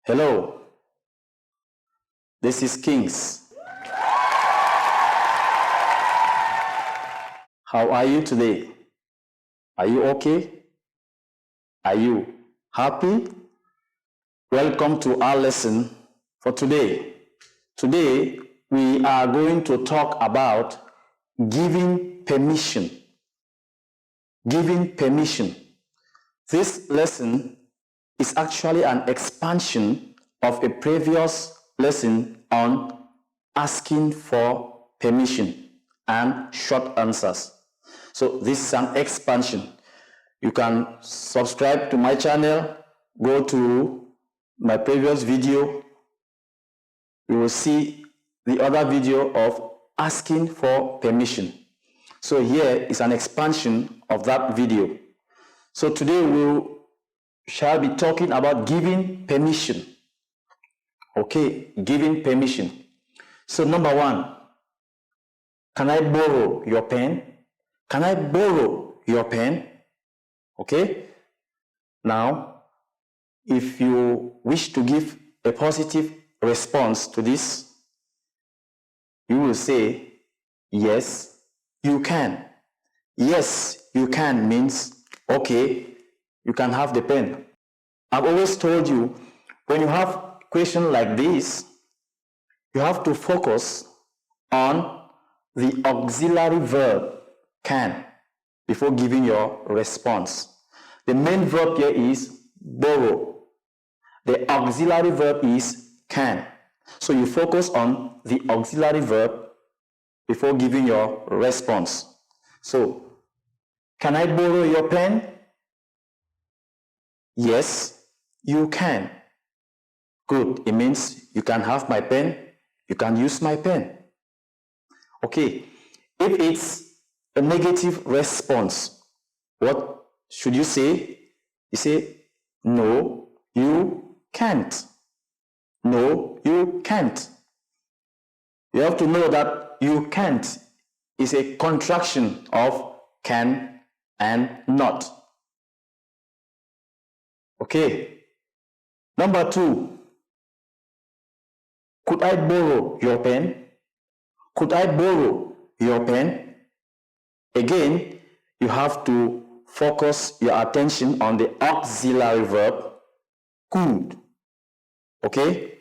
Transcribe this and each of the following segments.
Hello, this is Kings. How are you today? Are you okay? Are you happy? Welcome to our lesson for today. Today, we are going to talk about giving permission. Giving permission. This lesson is actually an expansion of a previous lesson on asking for permission and short answers. So this is an expansion. You can subscribe to my channel, go to my previous video. You will see the other video of asking for permission. So here is an expansion of that video. So today we shall be talking about giving permission. Okay, giving permission. So number one, can I borrow your pen? Can I borrow your pen? Okay. Now, if you wish to give a positive response to this, you will say, yes, you can. Yes, you can means, okay, you can have the pen. I've always told you, when you have a question like this, you have to focus on the auxiliary verb, can, before giving your response. The main verb here is borrow. The auxiliary verb is can. So you focus on the auxiliary verb before giving your response. So, can I borrow your pen? Yes, you can. Good. It means you can have my pen, you can use my pen. Okay. If it's a negative response, what should you say? You say, no, you can't. No, you can't. You have to know that you can't is a contraction of can and not. Okay. Number two, could I borrow your pen? Could I borrow your pen? Again, you have to focus your attention on the auxiliary verb, could. Okay?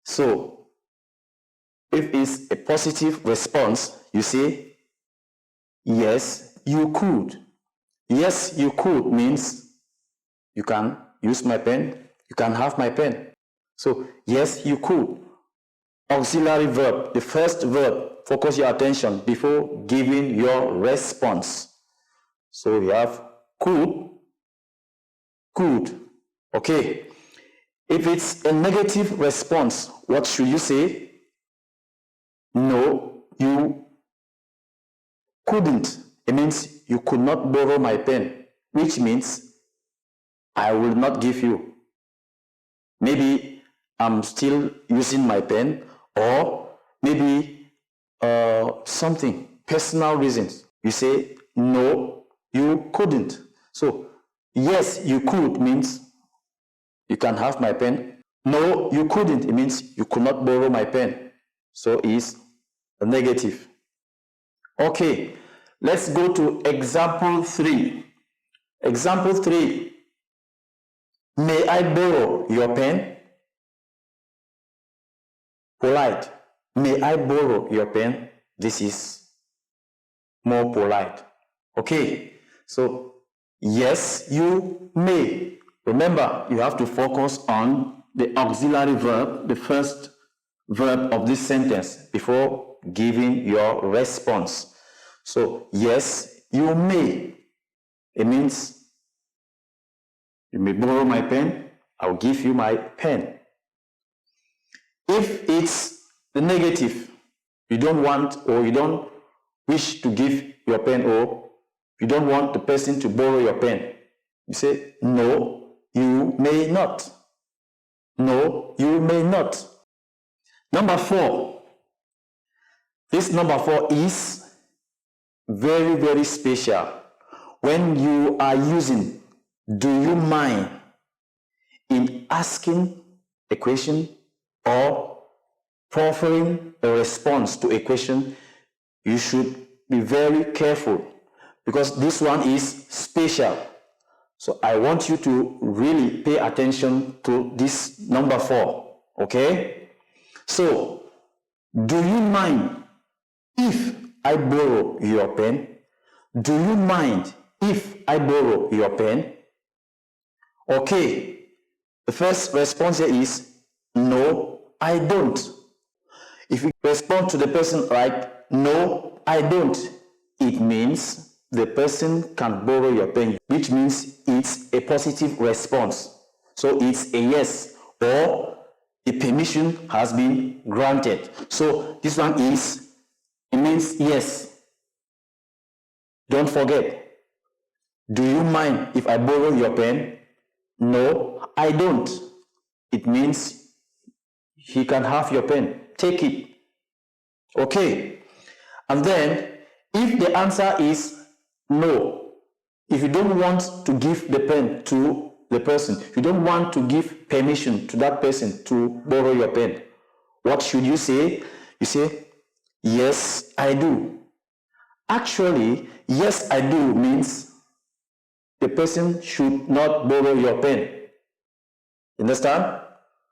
So, if it's a positive response, you say, yes, you could. Yes, you could means you can use my pen, you can have my pen. So, yes, you could. Auxiliary verb, the first verb, focus your attention before giving your response. So we have could. Okay. If it's a negative response, what should you say? No, you couldn't. It means you could not borrow my pen, which means I will not give you. Maybe I'm still using my pen, or maybe something, personal reasons. You say, no, you couldn't. So, yes, you could means you can have my pen. No, you couldn't. It means you could not borrow my pen. So, it's a negative. Okay, let's go to example 3. Example 3. May I borrow your pen? Polite. May I borrow your pen? This is more polite. Okay, so yes, you may. Remember, you have to focus on the auxiliary verb, the first verb of this sentence, before giving your response. So, yes, you may. It means you may borrow my pen, I'll give you my pen. If it's the negative, you don't want or you don't wish to give your pen, or you don't want the person to borrow your pen, you say, no, you may not. No, you may not. Number 4. This number 4 is very, very special. When you are using, do you mind, in asking a question or proffering a response to a question, you should be very careful because this one is special. So I want you to really pay attention to this number 4, okay? So, do you mind if I borrow your pen? Do you mind if I borrow your pen? Okay, the first response here is, no, I don't. If you respond to the person like, no, I don't, it means the person can borrow your pen, which means it's a positive response. So it's a yes, or the permission has been granted. So this one is, it means yes. Don't forget, do you mind if I borrow your pen? No, I don't. It means he can have your pen. Take it. Okay. And then, if the answer is no, if you don't want to give the pen to the person, you don't want to give permission to that person to borrow your pen, what should you say? You say, yes, I do. Actually, yes, I do means the person should not borrow your pen. Understand?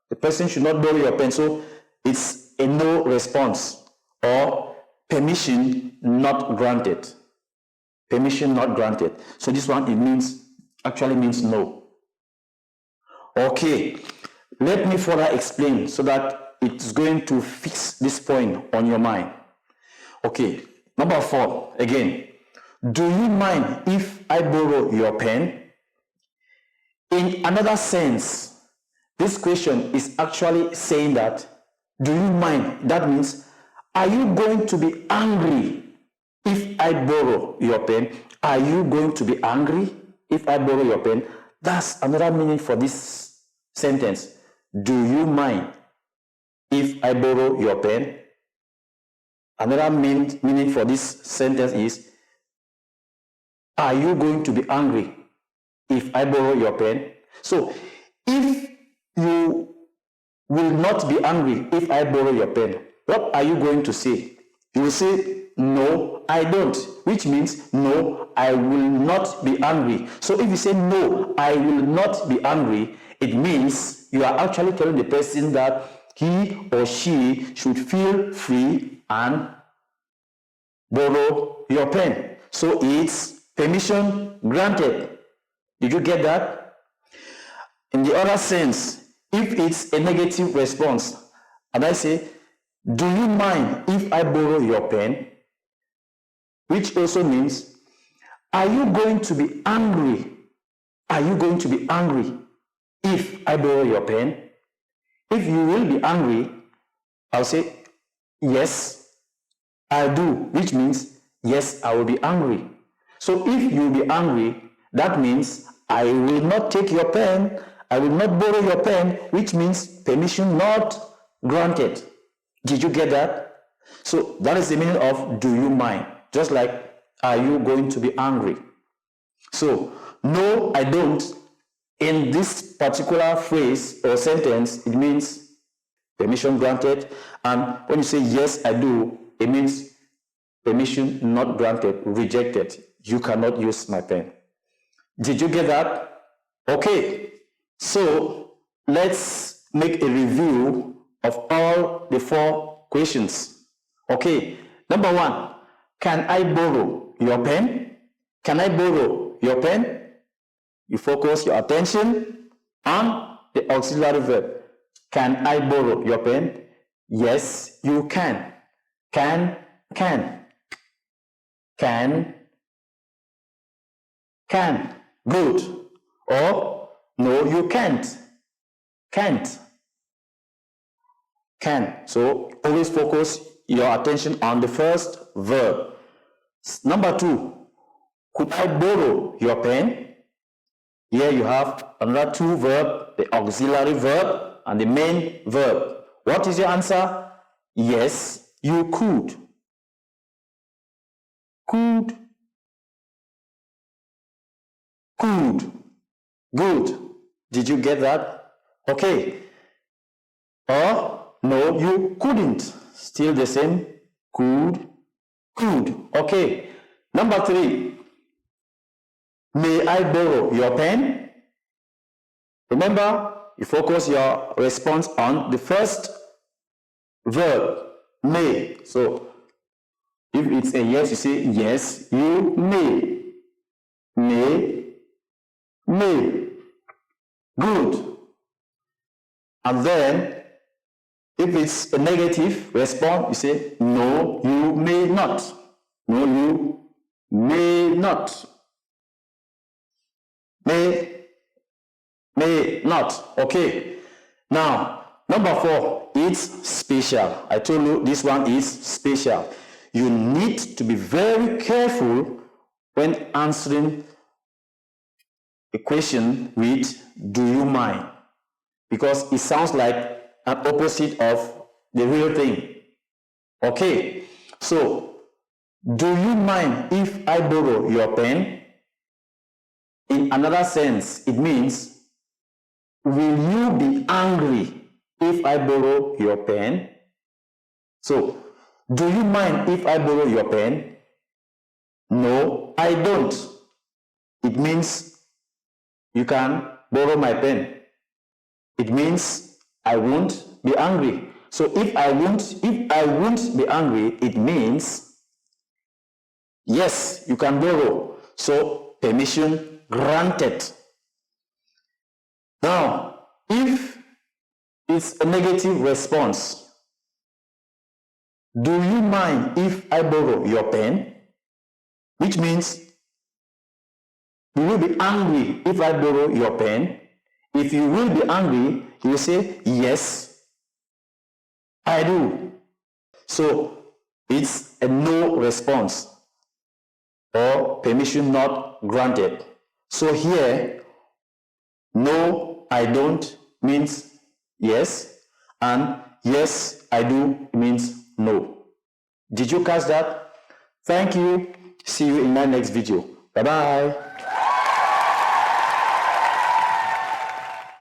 The person should not borrow your pen. So it's a no response or permission not granted. Permission not granted. So this one actually means no. Okay, let me further explain so that it's going to fix this point on your mind. Okay, number 4, again. Do you mind if I borrow your pen? In another sense, this question is actually saying that, do you mind? That means, are you going to be angry if I borrow your pen? Are you going to be angry if I borrow your pen? That's another meaning for this sentence. Do you mind if I borrow your pen? Another meaning for this sentence is, are you going to be angry if I borrow your pen? So, if you will not be angry if I borrow your pen, what are you going to say? You will say, no, I don't, which means, no, I will not be angry. So if you say, no, I will not be angry, it means you are actually telling the person that he or she should feel free and borrow your pen. So it's permission granted. Did you get that? In the other sense, if it's a negative response, and I say, do you mind if I borrow your pen? Which also means, are you going to be angry? Are you going to be angry if I borrow your pen? If you will be angry, I'll say, yes, I do, which means, yes, I will be angry. So if you will be angry, that means I will not take your pen, I will not borrow your pen, which means permission not granted. Did you get that? So that is the meaning of do you mind? Just like, are you going to be angry? So, no, I don't. In this particular phrase or sentence, it means permission granted. And when you say yes, I do, it means permission not granted, rejected. You cannot use my pen. Did you get that? Okay. So let's make a review of all the 4 questions. Okay. Number 1, can I borrow your pen? Can I borrow your pen? You focus your attention on the auxiliary verb. Can I borrow your pen? Yes, you can. Can. Can. Good. Or, no, you can't. Can't. Can. So, always focus your attention on the first verb. Number 2, could I borrow your pen? Here you have another 2 verb, the auxiliary verb and the main verb. What is your answer? Yes, you could. Could. Good. Did you get that? Okay. No, you couldn't. Still the same. Could. Okay. Number 3. May I borrow your pen? Remember, you focus your response on the first verb, may. So, if it's a yes, you say yes, you may. May. Good. And then, if it's a negative response, you say no, you may not. No, you may not. May not. Okay. Now, number 4, it's special. I told you this one is special. You need to be very careful when answering a question with do you mind? Because it sounds like an opposite of the real thing. Okay. So, do you mind if I borrow your pen? In another sense, it means, will you be angry if I borrow your pen? So, do you mind if I borrow your pen? No, I don't. It means you can borrow my pen. It means I won't be angry. So if I won't be angry, it means yes, you can borrow. So permission granted. Now, if it's a negative response, do you mind if I borrow your pen? Which means, you will be angry if I borrow your pen. If you will be angry, you will say, yes, I do. So, it's a no response or permission not granted. So here, no, I don't means yes, and yes, I do means no. Did you catch that? Thank you. See you in my next video. Bye-bye.